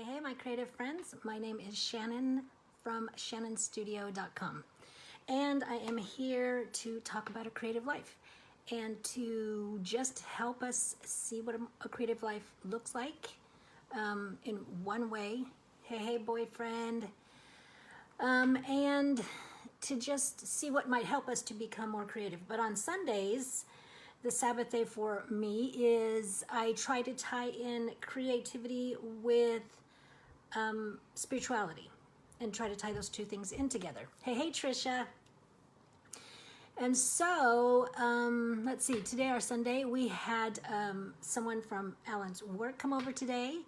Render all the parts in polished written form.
Hey, my creative friends. My name is Shannon from shannonstudio.com. And I am here to talk about a creative life and to just help us see what a creative life looks like in one way. Hey, boyfriend. And to just see what might help us to become more creative. But on Sundays, the Sabbath day for me is I try to tie in creativity with spirituality and try to tie those two things in together. Hey, Trisha. And so, let's see, today, our Sunday, we had someone from Alan's work come over today,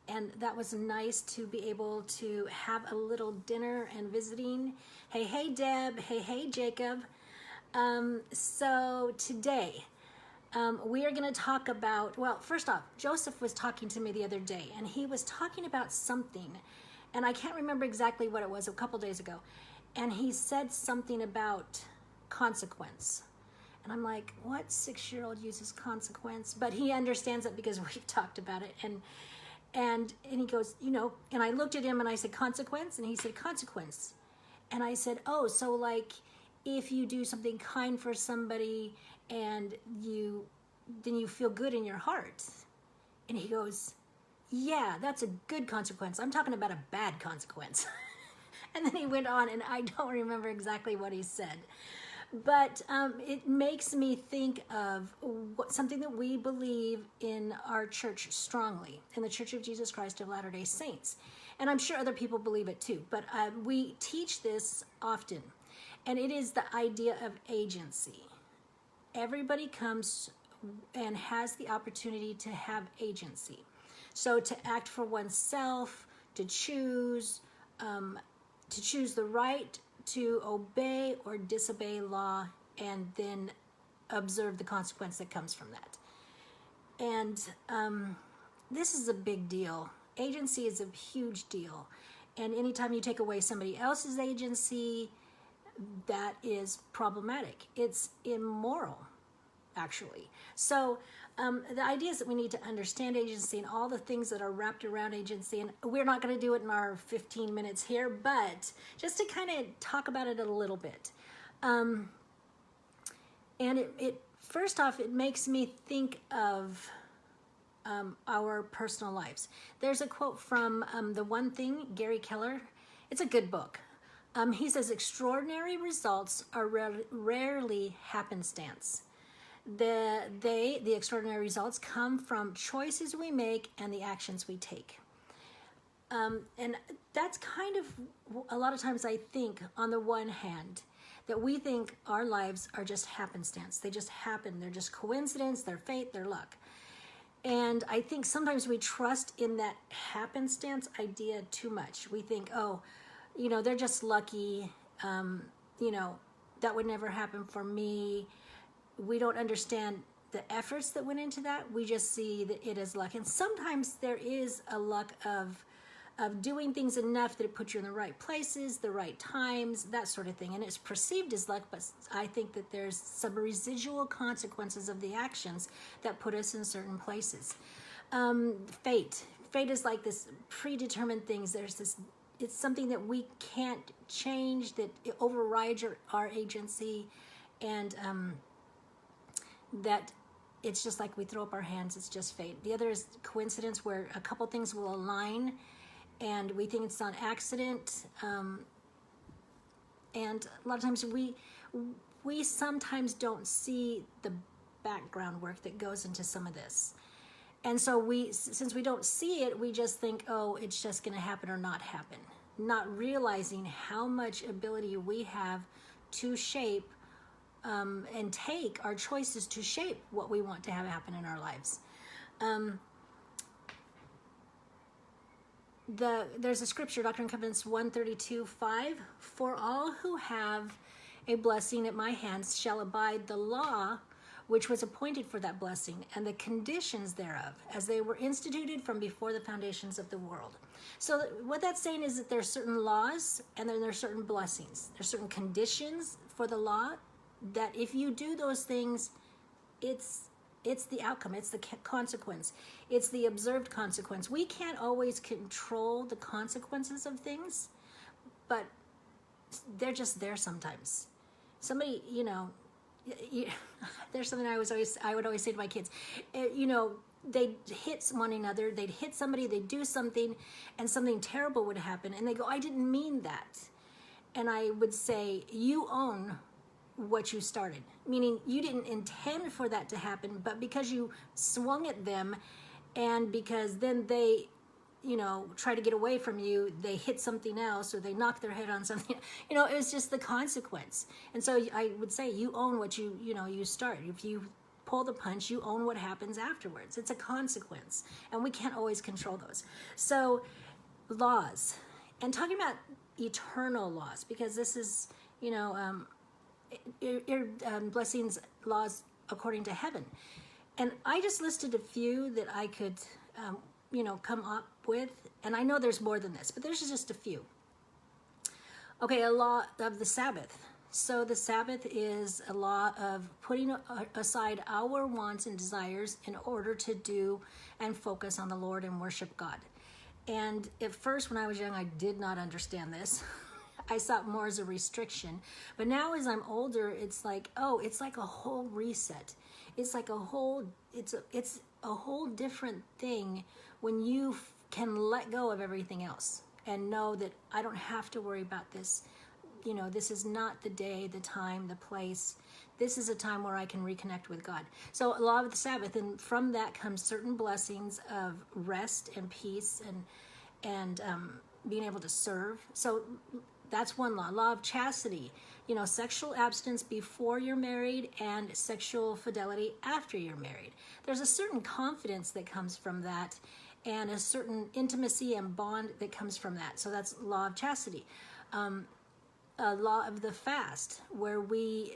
and that was nice to be able to have a little dinner and visiting. Hey, Deb. Hey, Jacob. So today, we are going to talk about, well, first off, Joseph was talking to me the other day, and he was talking about something, and I can't remember exactly what it was, a couple days ago, and he said something about consequence. And I'm like, what 6-year-old uses consequence? But he understands it because we've talked about it, and he goes, and I looked at him and I said, consequence? And he said, consequence. And I said, oh, so like if you do something kind for somebody and then you feel good in your heart. And he goes, yeah, that's a good consequence. I'm talking about a bad consequence. And then he went on, and I don't remember exactly what he said. But it makes me think of something that we believe in our church strongly, in the Church of Jesus Christ of Latter-day Saints. And I'm sure other people believe it too, but we teach this often. And it is the idea of agency. Everybody comes and has the opportunity to have agency. So to act for oneself, to choose the right to obey or disobey law, and then observe the consequence that comes from that. And this is a big deal. Agency is a huge deal. And anytime you take away somebody else's agency, that is problematic. It's immoral, actually. So the idea is that we need to understand agency and all the things that are wrapped around agency. And we're not going to do it in our 15 minutes here, but just to kind of talk about it a little bit. And it first off, it makes me think of our personal lives. There's a quote from The One Thing, Gary Keller. It's a good book. He says, extraordinary results are rarely happenstance. The extraordinary results come from choices we make and the actions we take. And that's kind of, a lot of times I think, on the one hand, that we think our lives are just happenstance. They just happen. They're just coincidence, they're fate, they're luck. And I think sometimes we trust in that happenstance idea too much. We think, they're just lucky, that would never happen for me. We don't understand the efforts that went into that. We just see that it is luck. And sometimes there is a luck of doing things enough that it puts you in the right places, the right times, that sort of thing. And it's perceived as luck, but I think that there's some residual consequences of the actions that put us in certain places. Fate is like this predetermined things. There's this, it's something that we can't change, that it overrides our agency, and that it's just like we throw up our hands, it's just fate. The other is coincidence, where a couple things will align and we think it's on accident. And a lot of times we sometimes don't see the background work that goes into some of this. And so since we don't see it, we just think, it's just going to happen or not happen, not realizing how much ability we have to shape and take our choices to shape what we want to have happen in our lives. There's a scripture, Doctrine and Covenants 132:5. For all who have a blessing at my hands shall abide the law which was appointed for that blessing, and the conditions thereof, as they were instituted from before the foundations of the world. So what that's saying is that there are certain laws, and then there are certain blessings. There's certain conditions for the law that if you do those things, it's it's the outcome, it's the consequence, it's the observed consequence. We can't always control the consequences of things, but they're just there sometimes. Somebody, there's something I would always say to my kids, they'd hit one another, they'd hit somebody, they'd do something, and something terrible would happen, and they go, I didn't mean that. And I would say, you own what you started, meaning you didn't intend for that to happen, but because you swung at them, and because then they try to get away from you, they hit something else, or they knock their head on something, it was just the consequence. And so I would say, you own what you start. If you pull the punch, you own what happens afterwards. It's a consequence, and we can't always control those. So laws, and talking about eternal laws, because this is blessings, laws according to heaven. And I just listed a few that I could come up with, and I know there's more than this, but there's just a few. Okay, a law of the Sabbath. So the Sabbath is a law of putting aside our wants and desires in order to do and focus on the Lord and worship God. And at first, when I was young, I did not understand this. I saw it more as a restriction. But now as I'm older, it's like, it's like a whole reset. It's like it's a whole different thing when you can let go of everything else and know that I don't have to worry about this. This is not the day, the time, the place. This is a time where I can reconnect with God. So a law of the Sabbath, and from that comes certain blessings of rest and peace and being able to serve. So that's one law. Law of chastity, sexual abstinence before you're married and sexual fidelity after you're married. There's a certain confidence that comes from that, and a certain intimacy and bond that comes from that. So that's law of chastity. A law of the fast, where we,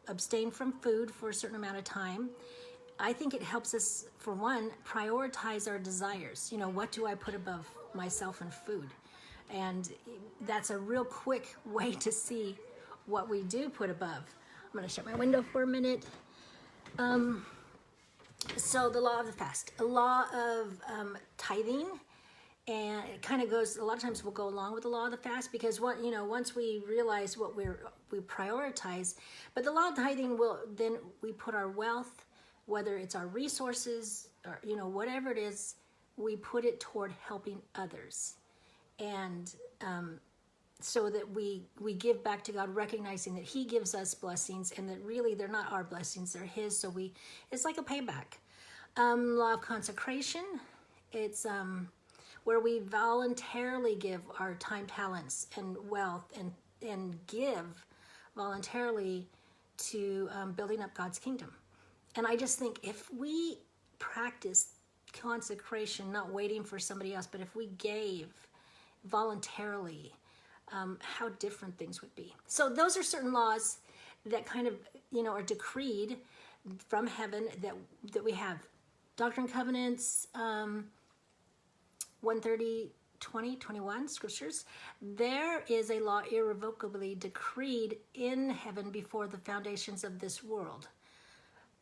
abstain from food for a certain amount of time. I think it helps us, for one, prioritize our desires. What do I put above myself and food? And that's a real quick way to see what we do put above. I'm going to shut my window for a minute. So the law of the fast, a law of tithing, and it kind of goes, a lot of times we'll go along with the law of the fast, because once we realize what we prioritize, but the law of tithing then we put our wealth, whether it's our resources or whatever it is, we put it toward helping others, and so that we give back to God, recognizing that He gives us blessings, and that really they're not our blessings, they're His. So it's like a payback. Law of consecration, it's where we voluntarily give our time, talents, and wealth, and give voluntarily to building up God's kingdom. And I just think if we practice consecration, not waiting for somebody else, but if we gave voluntarily, how different things would be. So those are certain laws that kind of, are decreed from heaven that we have. Doctrine and Covenants, 130, 20, 21 scriptures. There is a law irrevocably decreed in heaven before the foundations of this world.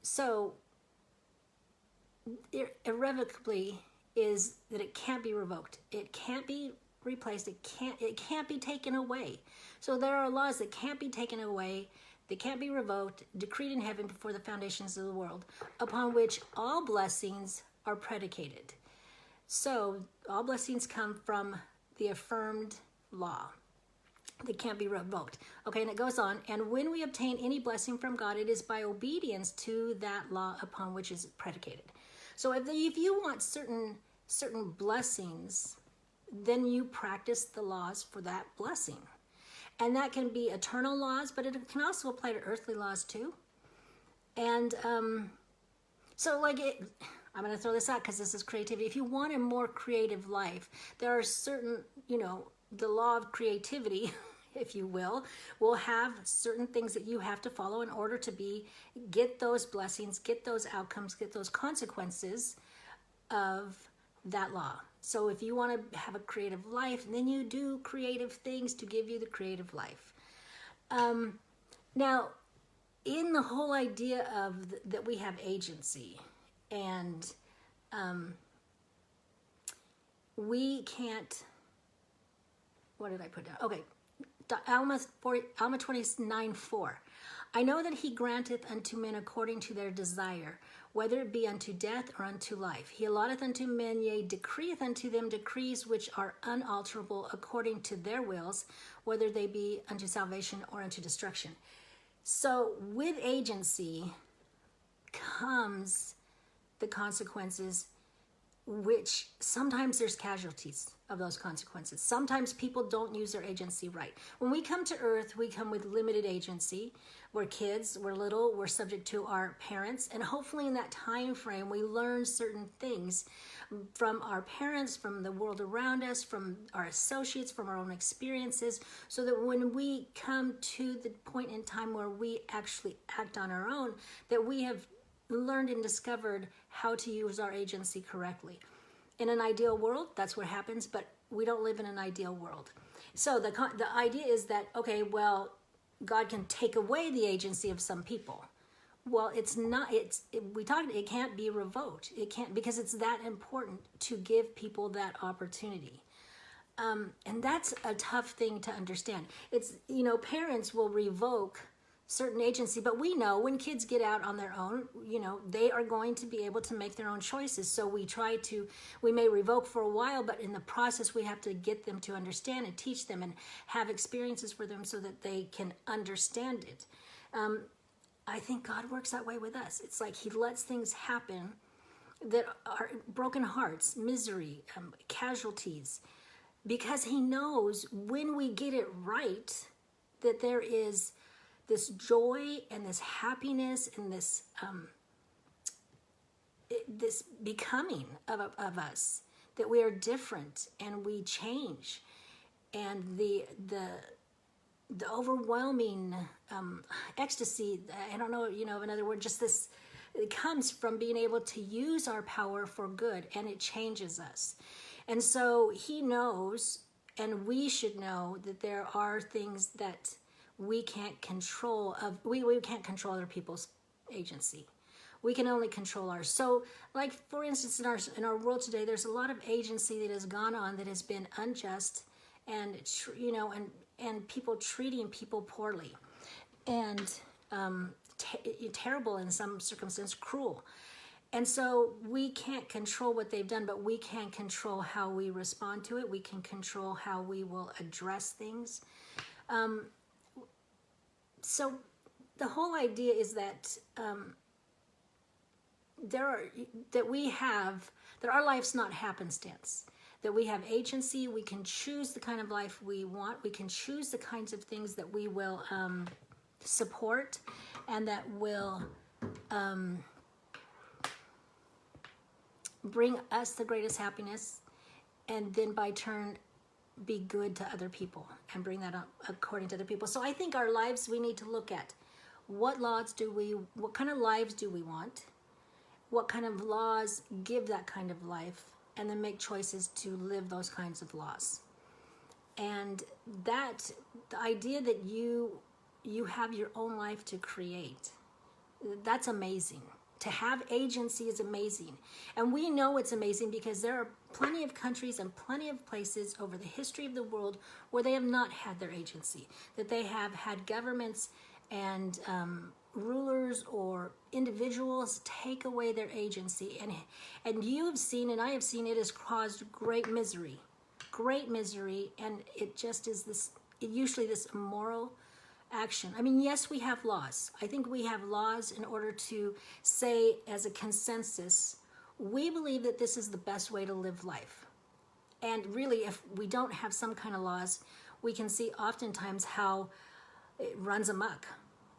So irrevocably is that it can't be revoked. It can't be replaced. It can't be taken away. So there are laws that can't be taken away. They can't be revoked, decreed in heaven before the foundations of the world, upon which all blessings are predicated. So all blessings come from the affirmed law. They can't be revoked. Okay, and it goes on. And when we obtain any blessing from God, it is by obedience to that law upon which is predicated. So if you want certain blessings, then you practice the laws for that blessing. And that can be eternal laws, but it can also apply to earthly laws too. And so I'm going to throw this out because this is creativity. If you want a more creative life, there are certain, the law of creativity, if you will have certain things that you have to follow in order to get those blessings, get those outcomes, get those consequences of that law. So if you want to have a creative life, then you do creative things to give you the creative life. Now, in the whole idea of that we have agency, and we can't, what did I put down? Okay, Alma 29:4. I know that he granteth unto men according to their desire, whether it be unto death or unto life. He allotteth unto men, yea, decreeth unto them decrees which are unalterable according to their wills, whether they be unto salvation or unto destruction. So with agency comes the consequences, which sometimes there's casualties of those consequences. Sometimes people don't use their agency right. When we come to earth, we come with limited agency. We're kids, we're little, we're subject to our parents, and hopefully in that time frame we learn certain things from our parents, from the world around us, from our associates, from our own experiences, so that when we come to the point in time where we actually act on our own, that we have learned and discovered how to use our agency correctly. In an ideal world, that's what happens, but we don't live in an ideal world. So the idea is that, okay, well, God can take away the agency of some people. Well, it's not, it can't be revoked. It can't, because it's that important to give people that opportunity. And that's a tough thing to understand. It's, parents will revoke certain agency, but we know when kids get out on their own, they are going to be able to make their own choices. So we may revoke for a while, but in the process we have to get them to understand and teach them and have experiences for them so that they can understand it. I think God works that way with us. It's like he lets things happen that are broken hearts, misery, casualties, because he knows when we get it right, that there is this joy and this happiness and this this becoming of us, that we are different and we change, and the overwhelming ecstasy, I don't know, in other words, just this, it comes from being able to use our power for good, and it changes us. And so he knows, and we should know, that there are things that we can't control. We can't control other people's agency. We can only control ours. So, like, for instance, in our world today, there's a lot of agency that has gone on that has been unjust, and and people treating people poorly, and terrible in some circumstances, cruel. And so we can't control what they've done, but we can control how we respond to it. We can control how we will address things. So the whole idea is that that our life's not happenstance, that we have agency. We can choose the kind of life we want. We can choose the kinds of things that we will support and that will bring us the greatest happiness, and then by turn be good to other people and bring that up according to other people. So I think our lives, we need to look at what kind of lives do we want, what kind of laws give that kind of life, and then make choices to live those kinds of laws. And that, the idea that you have your own life to create, that's amazing. To have agency is amazing. And we know it's amazing because there are plenty of countries and plenty of places over the history of the world where they have not had their agency, that they have had governments and rulers or individuals take away their agency. And you have seen, and I have seen, it has caused great misery, and it just is usually this immoral action. I mean, yes, we have laws. I think we have laws in order to say, as a consensus, we believe that this is the best way to live life. And really, if we don't have some kind of laws, we can see oftentimes how it runs amok,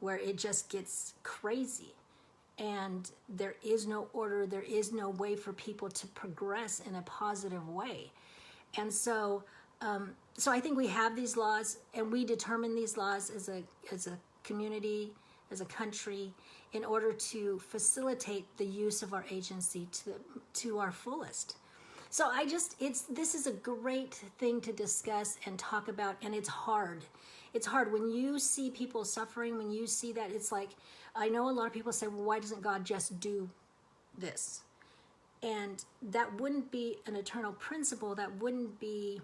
where it just gets crazy. And there is no order, there is no way for people to progress in a positive way. And so I think we have these laws, and we determine these laws as a community, as a country, in order to facilitate the use of our agency to our fullest. So this is a great thing to discuss and talk about, and it's hard. It's hard when you see people suffering, when you see that. It's like, I know a lot of people say, well, why doesn't God just do this? And that wouldn't be an eternal principle. That would be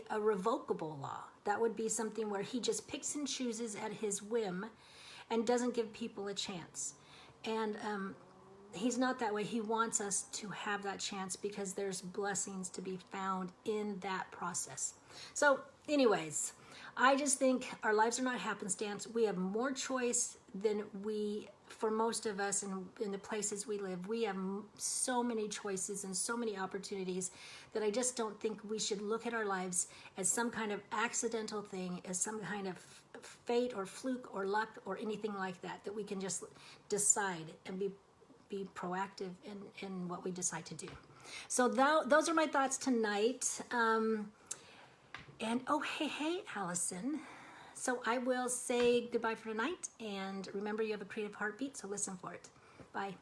a revocable law. That would be something where he just picks and chooses at his whim and doesn't give people a chance. And he's not that way. He wants us to have that chance because there's blessings to be found in that process. So anyways, I just think our lives are not happenstance. We have more choice than for most of us in the places we live. We have so many choices and so many opportunities that I just don't think we should look at our lives as some kind of accidental thing, as some kind of fate or fluke or luck or anything like that, that we can just decide and be proactive in what we decide to do. So those are my thoughts tonight. And oh, hey, Allison. So I will say goodbye for tonight. And remember, you have a creative heartbeat, so listen for it. Bye.